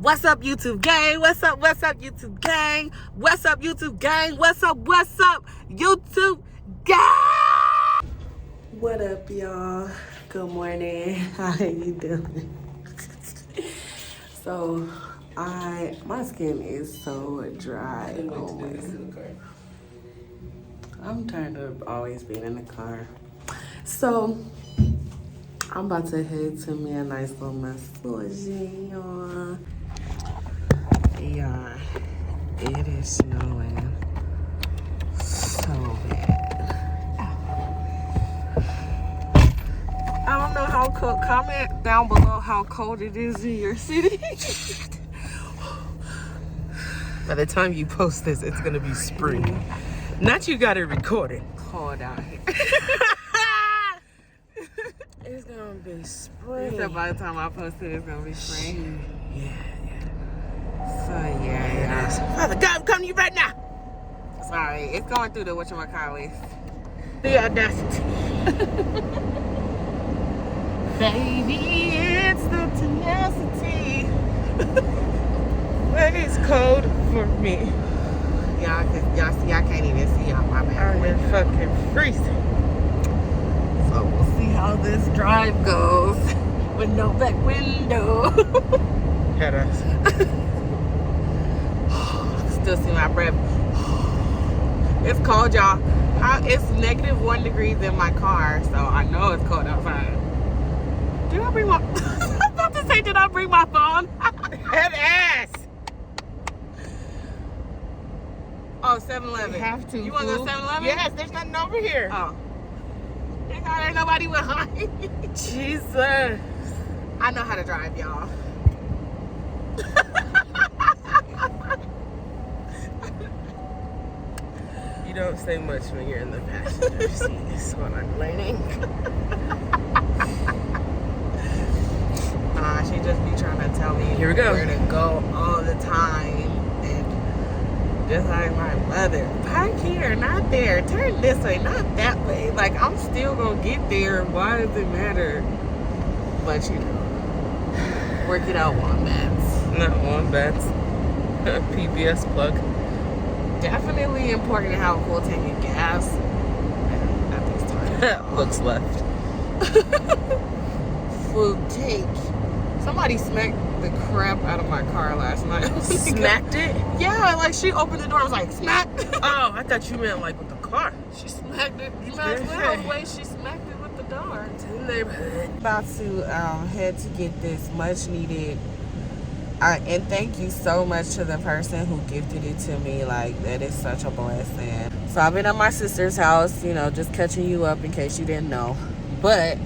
What's up, YouTube gang? What's up, YouTube gang? What's up, YouTube gang? What's up, YouTube gang? What up, y'all? Good morning. How you doing? So, my skin is so dry. Oh my God. I'm tired of always being in the car. So, I'm about to head to me a nice little massage, y'all. Yeah, it is snowing so bad. I don't know how cold. Comment down below how cold it is in your city. By the time you post this, it's gonna be spring. Not you gotta record it. Cold out here. It's gonna be spring. So by the time I post it, it's gonna be spring. Yeah. So yeah. Father God, I'm coming to you right now. Sorry, it's going through the whatchamacallit. The audacity. Baby, it's the tenacity. Well, it's cold for me. Y'all see, I can't even see out my back I'm window. fucking freezing. So we'll see how this drive goes with no back window. Head ass. Still see my breath. It's cold, y'all. It's -1 degree in my car, so I know it's cold outside. Did I bring my... I was about to say, did I bring my phone? Head ass. Oh, 7-Eleven. You have to. You want to go to 7-Eleven? Yes, there's nothing over here. Oh. Thank God ain't nobody behind me. Jesus. I know how to drive, y'all. You don't say much when you're in the passenger seat. Is what I'm learning. She just be trying to tell me Here we go. where to go all the time. And just like my mother, park here, not there. Turn this way, not that way. Like, I'm still gonna get there. Why does it matter? But you know, work it out, wombats. Not one bats. PBS plug. Definitely important to have a full tank of gas at this time. Looks left. Full tank. Somebody smacked the crap out of my car last night. Smacked it? Yeah, like she opened the door. I was like, smack. Oh, I thought you meant like with the car. She smacked it. You might as well the way she smacked it with the door. To the neighborhood. About to head to get this much needed. And thank you so much to the person who gifted it to me. Like, that is such a blessing. So I've been at my sister's house, you know, just catching you up in case you didn't know. But,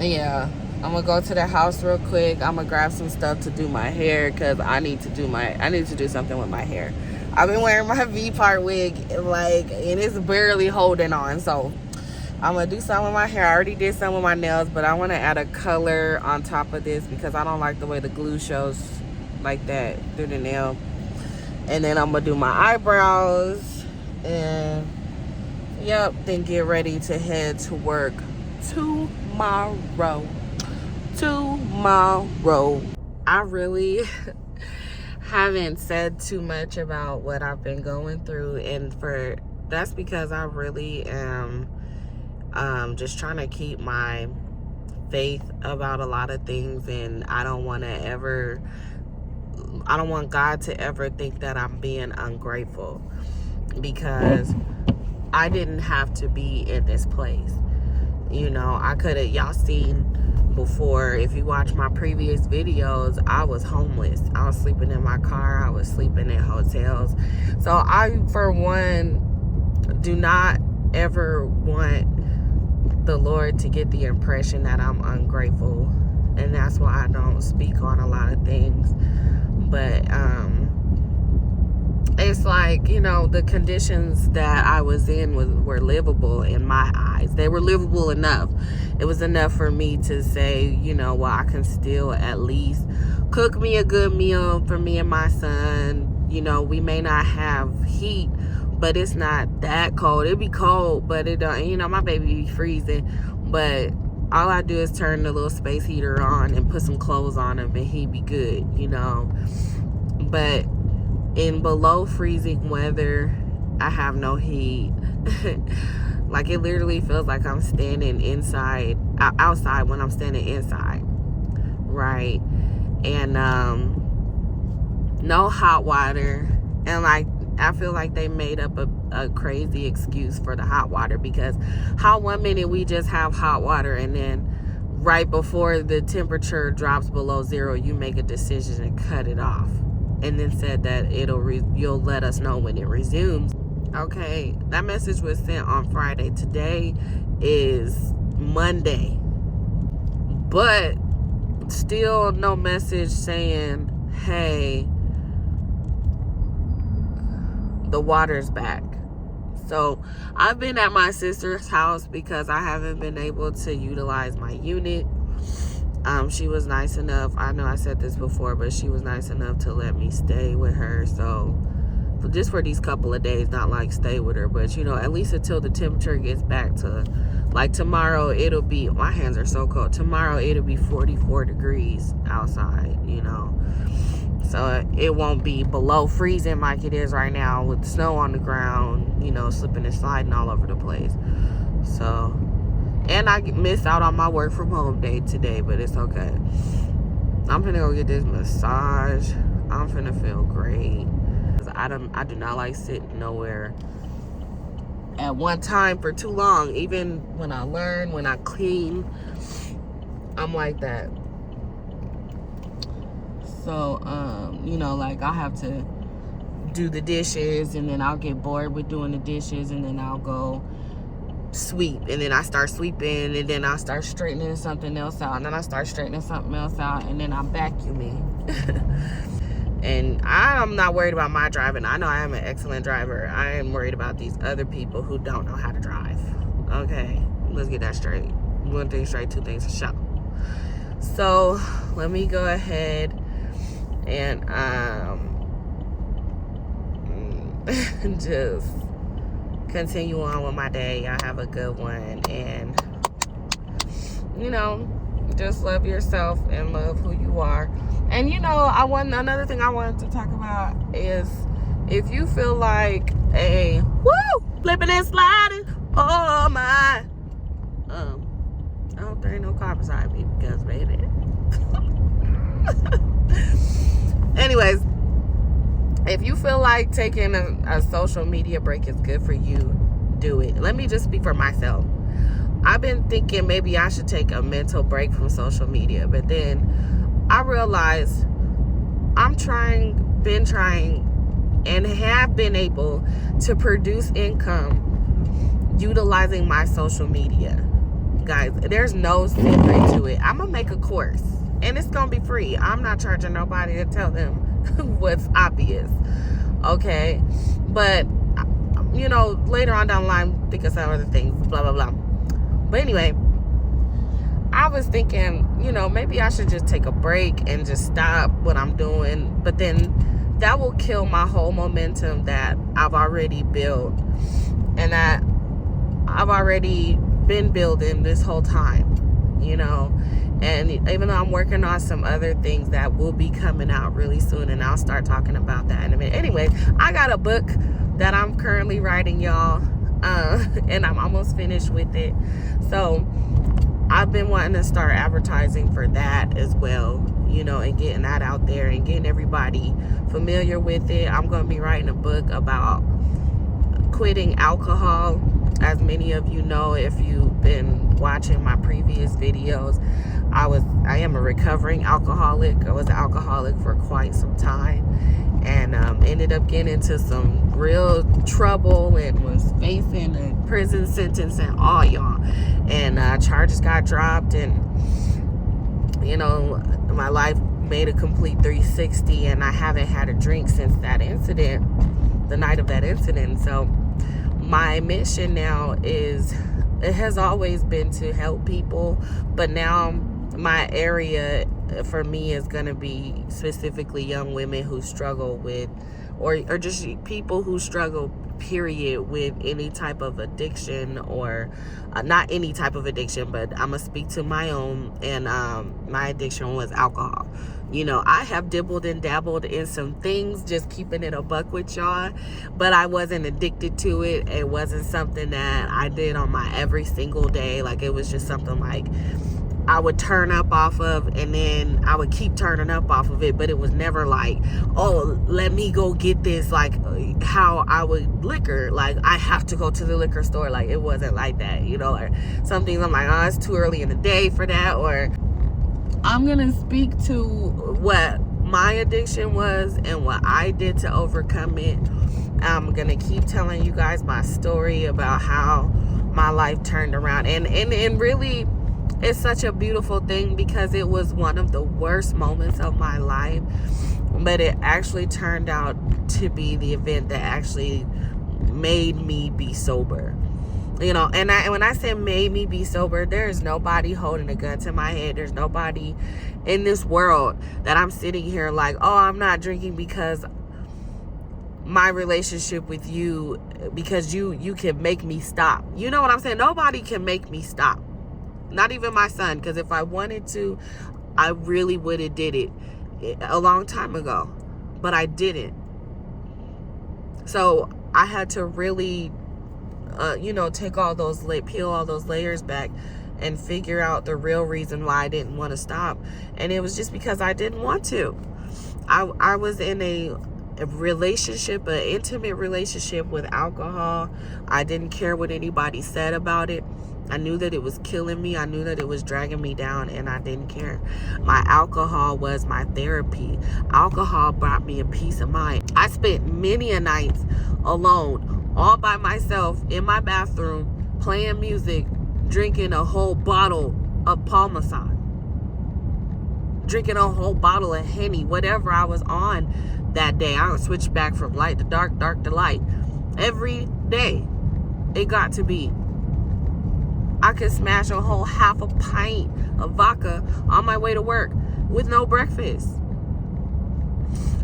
yeah, I'm gonna go to the house real quick. I'm gonna grab some stuff to do my hair because I need to do something with my hair. I've been wearing my V-part wig, like, and it's barely holding on. So I'm gonna do something with my hair. I already did some with my nails, but I want to add a color on top of this because I don't like the way the glue shows like that through the nail. And then I'm gonna do my eyebrows and yep, then get ready to head to work tomorrow. I really haven't said too much about what I've been going through, and that's because I really am just trying to keep my faith about a lot of things, and I don't want God to ever think that I'm being ungrateful, because I didn't have to be in this place. You know, y'all seen before, if you watch my previous videos, I was homeless. I was sleeping in my car. I was sleeping in hotels. So I, for one, do not ever want the Lord to get the impression that I'm ungrateful. And that's why I don't speak on a lot of things. But it's like, you know, the conditions that I was in were livable in my eyes. They were livable enough. It was enough for me to say, you know, well, I can still at least cook me a good meal for me and my son. You know, we may not have heat, but it's not that cold. It'd be cold, but it don't, you know, my baby be freezing. But all I do is turn the little space heater on and put some clothes on him and he'd be good, you know. But in below freezing weather, I have no heat. Like, it literally feels like I'm standing outside when I'm standing inside, right? And no hot water. And like, I feel like they made up a crazy excuse for the hot water, because how 1 minute we just have hot water, and then right before the temperature drops below 0, you make a decision and cut it off, and then said that you'll let us know when it resumes. Okay, that message was sent on Friday. Today is Monday, but still no message saying, hey, the water's back. So I've been at my sister's house because I haven't been able to utilize my unit. She was nice enough, I know I said this before, but she was nice enough to let me stay with her. So just for these couple of days, not like stay with her, but you know, at least until the temperature gets back to, like, tomorrow it'll be, my hands are so cold, tomorrow it'll be 44 degrees outside, you know. So it won't be below freezing like it is right now with snow on the ground, you know, slipping and sliding all over the place. So, and I missed out on my work from home day today, but it's okay. I'm finna go get this massage. I'm finna feel great. I do not like sitting nowhere at one time for too long. Even when I learn, when I clean, I'm like that. So, you know, like, I have to do the dishes, and then I'll get bored with doing the dishes, and then I'll go sweep, and then I start sweeping, and then I'll start straightening something else out, and then I start straightening something else out, and then I'm vacuuming. And I'm not worried about my driving. I know I am an excellent driver. I am worried about these other people who don't know how to drive. Okay, let's get that straight. One thing straight, two things for sure. So let me go ahead and just continue on with my day. I have a good one, and you know, just love yourself and love who you are. And you know, another thing I wanted to talk about is, if you feel like a flipping and sliding, oh my, I hope there ain't no car beside me, because baby. Anyways, if you feel like taking a social media break is good for you, do it. Let me just speak for myself. I've been thinking maybe I should take a mental break from social media, but then I realized been trying, and have been able to produce income utilizing my social media. Guys, there's no secret to it. I'm gonna make a course, and it's gonna be free. I'm not charging nobody to tell them what's obvious, okay? But you know, later on down the line, think of some other things, blah blah blah. But anyway, I was thinking, you know, maybe I should just take a break and just stop what I'm doing. But then that will kill my whole momentum that I've already built, and that I've already been building this whole time, you know. And even though I'm working on some other things that will be coming out really soon, and I'll start talking about that in a minute. Anyway, I got a book that I'm currently writing, y'all, and I'm almost finished with it. So I've been wanting to start advertising for that as well, you know, and getting that out there and getting everybody familiar with it. I'm going to be writing a book about quitting alcohol. As many of you know, if you've been watching my previous videos, I am a recovering alcoholic. I was an alcoholic for quite some time, and ended up getting into some real trouble and was facing a prison sentence and all, y'all. And charges got dropped, and you know, my life made a complete 360, and I haven't had a drink since that incident, the night of that incident. So my mission now it has always been to help people, but now my area for me is going to be specifically young women who struggle with or just people who struggle, period, with any type of addiction, or not any type of addiction, but I'm gonna speak to my own. And my addiction was alcohol. You know, I have dibbled and dabbled in some things, just keeping it a buck with y'all, but I wasn't addicted to it. It wasn't something that I did on my every single day. Like, it was just something like I would turn up off of, and then I would keep turning up off of it, but it was never like, oh, let me go get this, like how I would liquor. Like, I have to go to the liquor store. Like, it wasn't like that, you know. Or some things I'm like, oh, it's too early in the day for that. Or I'm gonna speak to what my addiction was and what I did to overcome it. I'm gonna keep telling you guys my story about how my life turned around, and really, it's such a beautiful thing, because it was one of the worst moments of my life, but it actually turned out to be the event that actually made me be sober. You know, and when I say made me be sober, there's nobody holding a gun to my head. There's nobody in this world that I'm sitting here like, oh, I'm not drinking because my relationship with you, because you can make me stop. You know what I'm saying? Nobody can make me stop. Not even my son, because if I wanted to, I really would have did it a long time ago, but I didn't. So I had to really take all those, peel all those layers back and figure out the real reason why I didn't want to stop. And it was just because I didn't want to. I was in a relationship, an intimate relationship with alcohol. I didn't care what anybody said about it. I knew that it was killing me. I knew that it was dragging me down, and I didn't care. My alcohol was my therapy. Alcohol brought me a peace of mind. I spent many a nights alone, all by myself, in my bathroom, playing music, drinking a whole bottle of Parmesan, drinking a whole bottle of Henny, whatever I was on that day. I would switch back from light to dark, dark to light. Every day, it got to be. I could smash a whole half a pint of vodka on my way to work with no breakfast.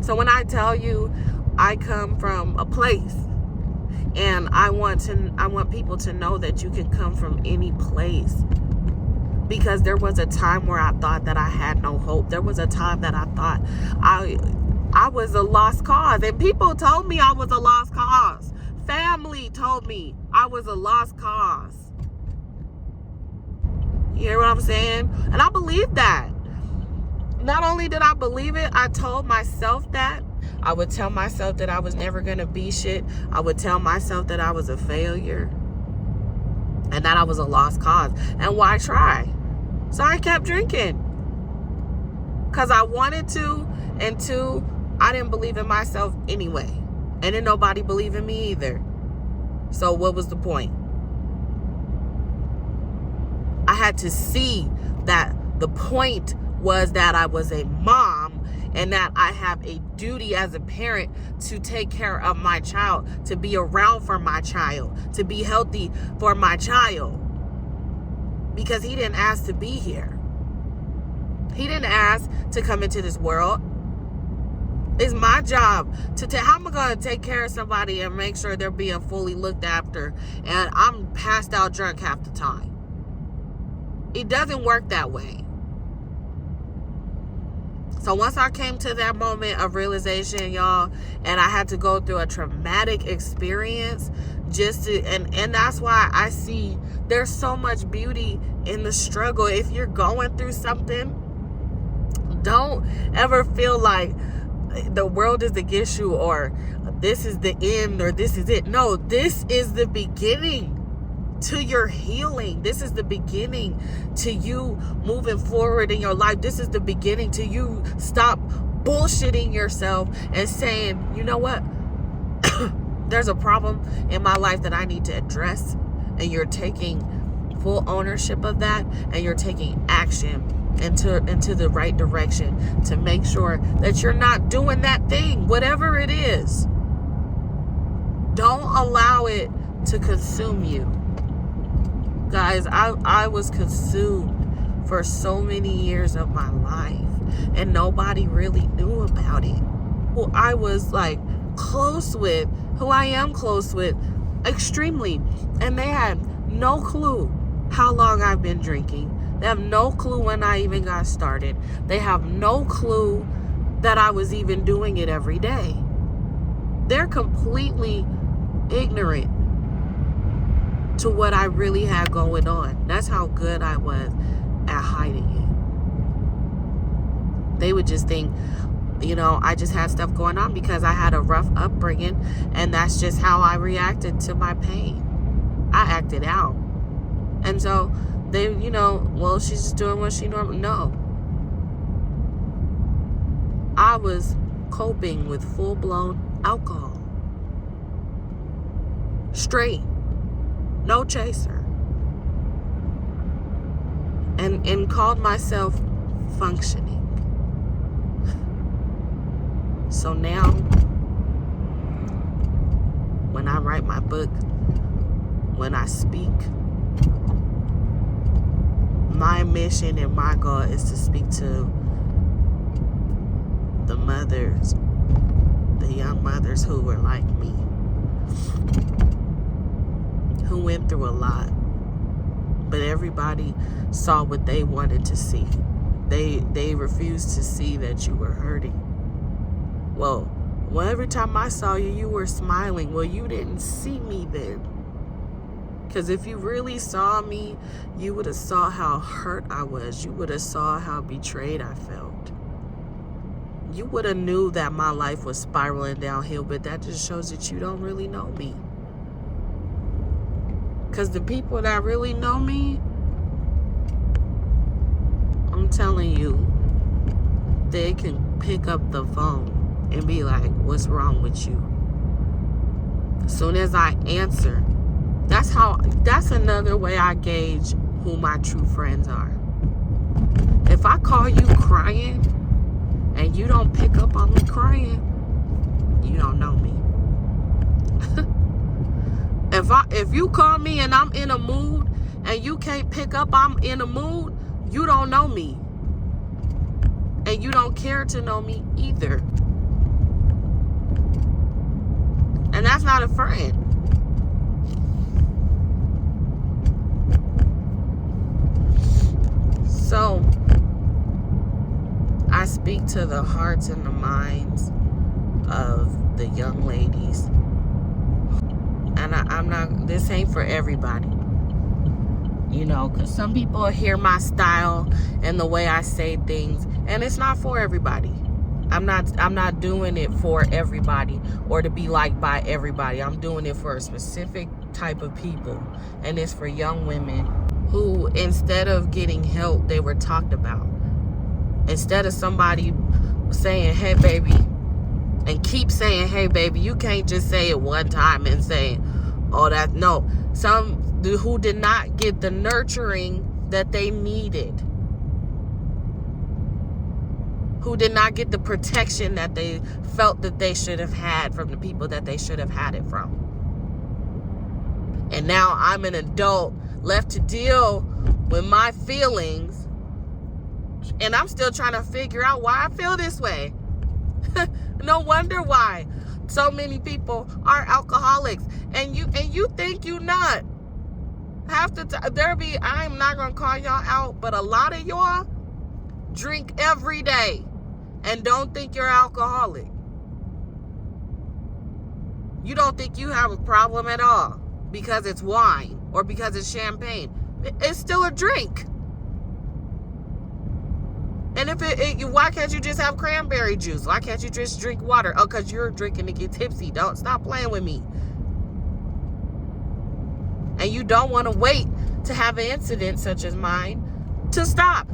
So when I tell you I come from a place, and I want people to know that you can come from any place, because there was a time where I thought that I had no hope. There was a time that I thought I was a lost cause, and people told me I was a lost cause. Family told me I was a lost cause. You hear what I'm saying? And I believed that. Not only did I believe it, I told myself that. I would tell myself that I was never going to be shit. I would tell myself that I was a failure and that I was a lost cause. And why try? So I kept drinking because I wanted to, and two, I didn't believe in myself anyway. And then nobody believed in me either. So what was the point? I had to see that the point was that I was a mom, and that I have a duty as a parent to take care of my child, to be around for my child, to be healthy for my child, because he didn't ask to be here. He didn't ask to come into this world. It's my job to how am I going to take care of somebody and make sure they're being fully looked after, and I'm passed out drunk half the time. It doesn't work that way. So once I came to that moment of realization, y'all, and I had to go through a traumatic experience just to, and that's why I see there's so much beauty in the struggle. If you're going through something, don't ever feel like the world is against you, or this is the end, or this is it. No, this is the beginning to your healing. This is the beginning to you moving forward in your life. This is the beginning to you stop bullshitting yourself and saying, you know what? There's a problem in my life that I need to address. And you're taking full ownership of that, and you're taking action into the right direction to make sure that you're not doing that thing, whatever it is. Don't allow it to consume you. Guys, I was consumed for so many years of my life, and nobody really knew about it. Well, I was like close with, who I am close with, extremely. And they had no clue how long I've been drinking. They have no clue when I even got started. They have no clue that I was even doing it every day. They're completely ignorant to what I really had going on. That's how good I was at hiding it. They would just think, you know, I just had stuff going on because I had a rough upbringing, and that's just how I reacted to my pain. I acted out. And so they, you know, well, she's just doing what she normally, no. I was coping with full-blown alcohol. Straight. No chaser. And called myself functioning. So now, when I write my book, when I speak, my mission and my goal is to speak to the mothers, the young mothers who were like me, who went through a lot, but everybody saw what they wanted to see. They refused to see that you were hurting. Well, every time I saw you, you were smiling. Well, you didn't see me then. Because if you really saw me, you would have saw how hurt I was. You would have saw how betrayed I felt. You would have knew that my life was spiraling downhill, but that just shows that you don't really know me. Because the people that really know me, I'm telling you, they can pick up the phone and be like, what's wrong with you? As soon as I answer, that's another way I gauge who my true friends are. If I call you crying and you don't pick up on me crying, you don't know me. If you call me and I'm in a mood and you can't pick up I'm in a mood, you don't know me. And you don't care to know me either. And that's not a friend. So, I speak to the hearts and the minds of the young ladies. And I'm not, this ain't for everybody. You know, because some people hear my style and the way I say things, and it's not for everybody. I'm not doing it for everybody or to be liked by everybody. I'm doing it for a specific type of people. And it's for young women who, instead of getting help, they were talked about. Instead of somebody saying, hey, baby, and keep saying, hey, baby, you can't just say it one time and say, oh, that, no. Some who did not get the nurturing that they needed. Who did not get the protection that they felt that they should have had from the people that they should have had it from. And now I'm an adult left to deal with my feelings, and I'm still trying to figure out why I feel this way. No wonder why so many people are alcoholics, and you think you not. Half the time I'm not gonna call y'all out, but a lot of y'all drink every day and don't think you're alcoholic. You don't think you have a problem at all because it's wine or because it's champagne. It's still a drink. And why can't you just have cranberry juice? Why can't you just drink water? Oh, because you're drinking to get tipsy. Don't stop playing with me. And you don't want to wait to have an incident such as mine to stop.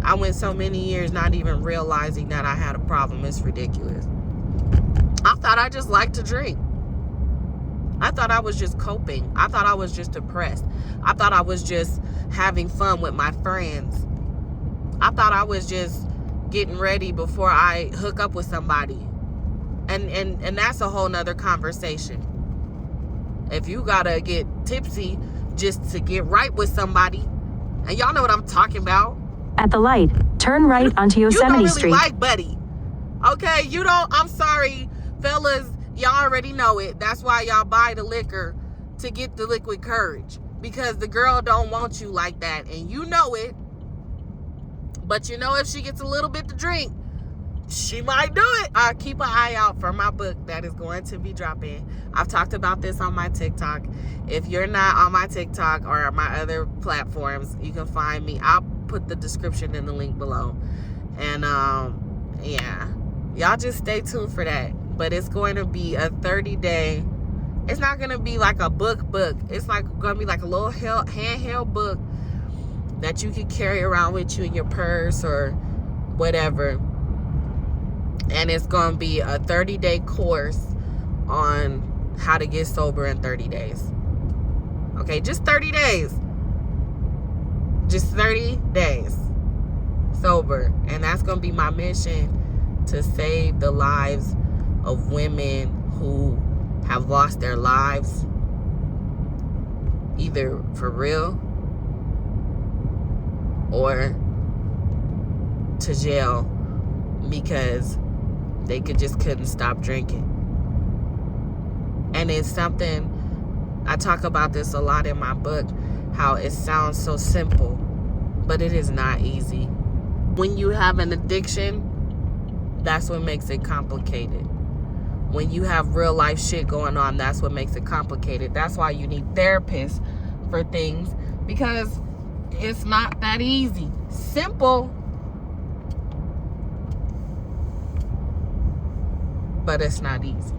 I went so many years not even realizing that I had a problem. It's ridiculous. I thought I just liked to drink. I thought I was just coping. I thought I was just depressed. I thought I was just having fun with my friends. I thought I was just getting ready before I hook up with somebody. And that's a whole nother conversation. If you gotta get tipsy just to get right with somebody, and y'all know what I'm talking about. At the light, turn right onto Yosemite Street. You Street. don't really like Buddy. Okay, you don't, I'm sorry, fellas, Y'all already know it. That's why y'all buy the liquor, to get the liquid courage, because the girl don't want you like that, and you know it. But you know, if she gets a little bit to drink, she might do it. Keep an eye out for my book that is going to be dropping. I've talked about this on my TikTok. If you're not on my TikTok or my other platforms, you can find me. I'll put the description in the link below. And yeah, y'all just stay tuned for that. But it's going to be a 30-day. It's not going to be like a book. It's like going to be like a little handheld book that you can carry around with you in your purse or whatever. And it's going to be a 30-day course on how to get sober in 30 days. Okay, just 30 days. Just 30 days sober. And that's going to be my mission, to save the lives of women who have lost their lives, either for real or to jail, because they just couldn't stop drinking. And it's something, I talk about this a lot in my book, how it sounds so simple, but it is not easy. When you have an addiction, that's what makes it complicated. When you have real life shit going on, that's what makes it complicated. That's why you need therapists for things, because it's not that easy. Simple, but it's not easy.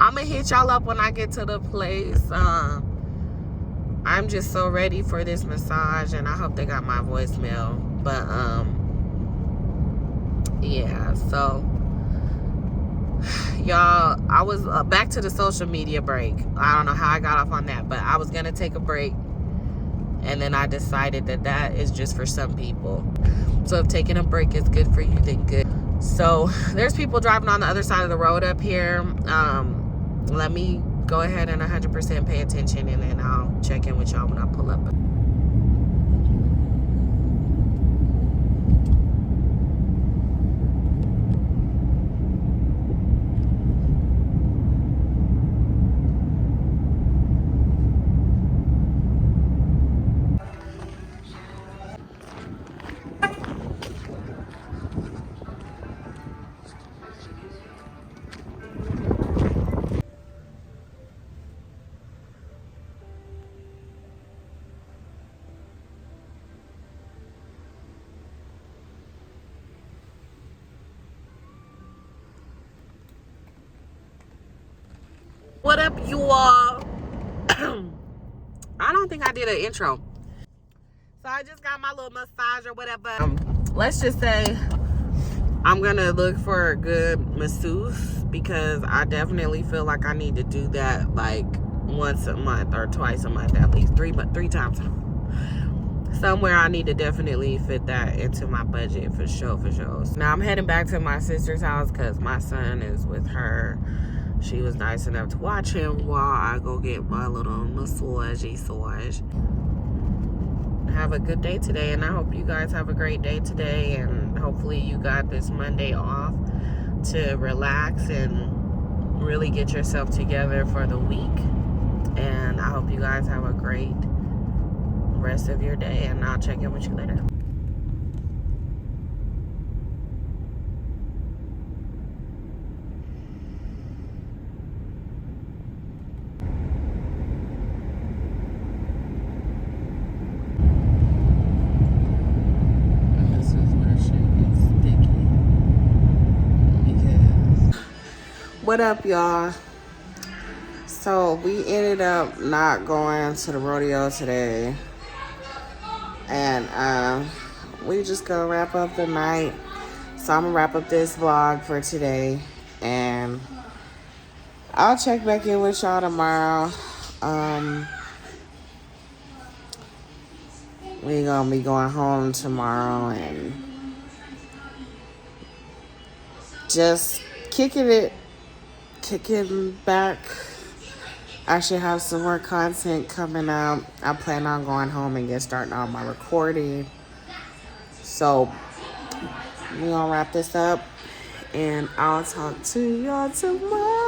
I'm gonna hit y'all up when I get to the place. I'm just so ready for this massage, and I hope they got my voicemail. But yeah, so y'all, I was back to the social media break. I don't know how I got off on that, but I was gonna take a break, and then I decided that is just for some people. So if taking a break is good for you, then good. So there's people driving on the other side of the road up here. Let me go ahead and 100% pay attention, and then I'll check in with y'all when I pull up. What up, you all? I don't think I did an intro. So I just got my little massage or whatever. Let's just say I'm gonna look for a good masseuse, because I definitely feel like I need to do that like once a month or twice a month, at least three times. Somewhere I need to definitely fit that into my budget for sure. Now I'm heading back to my sister's house because my son is with her. She was nice enough to watch him while I go get my little massage. Have a good day today, and I hope you guys have a great day today, and hopefully you got this Monday off to relax and really get yourself together for the week. And I hope you guys have a great rest of your day, and I'll check in with you later. What up, y'all? So we ended up not going to the rodeo today, and we just gonna wrap up the night. So I'm gonna wrap up this vlog for today, and I'll check back in with y'all tomorrow. We gonna be going home tomorrow and just kicking back. I should have some more content coming up. I plan on going home and starting on my recording. So we're gonna wrap this up, And I'll talk to y'all tomorrow.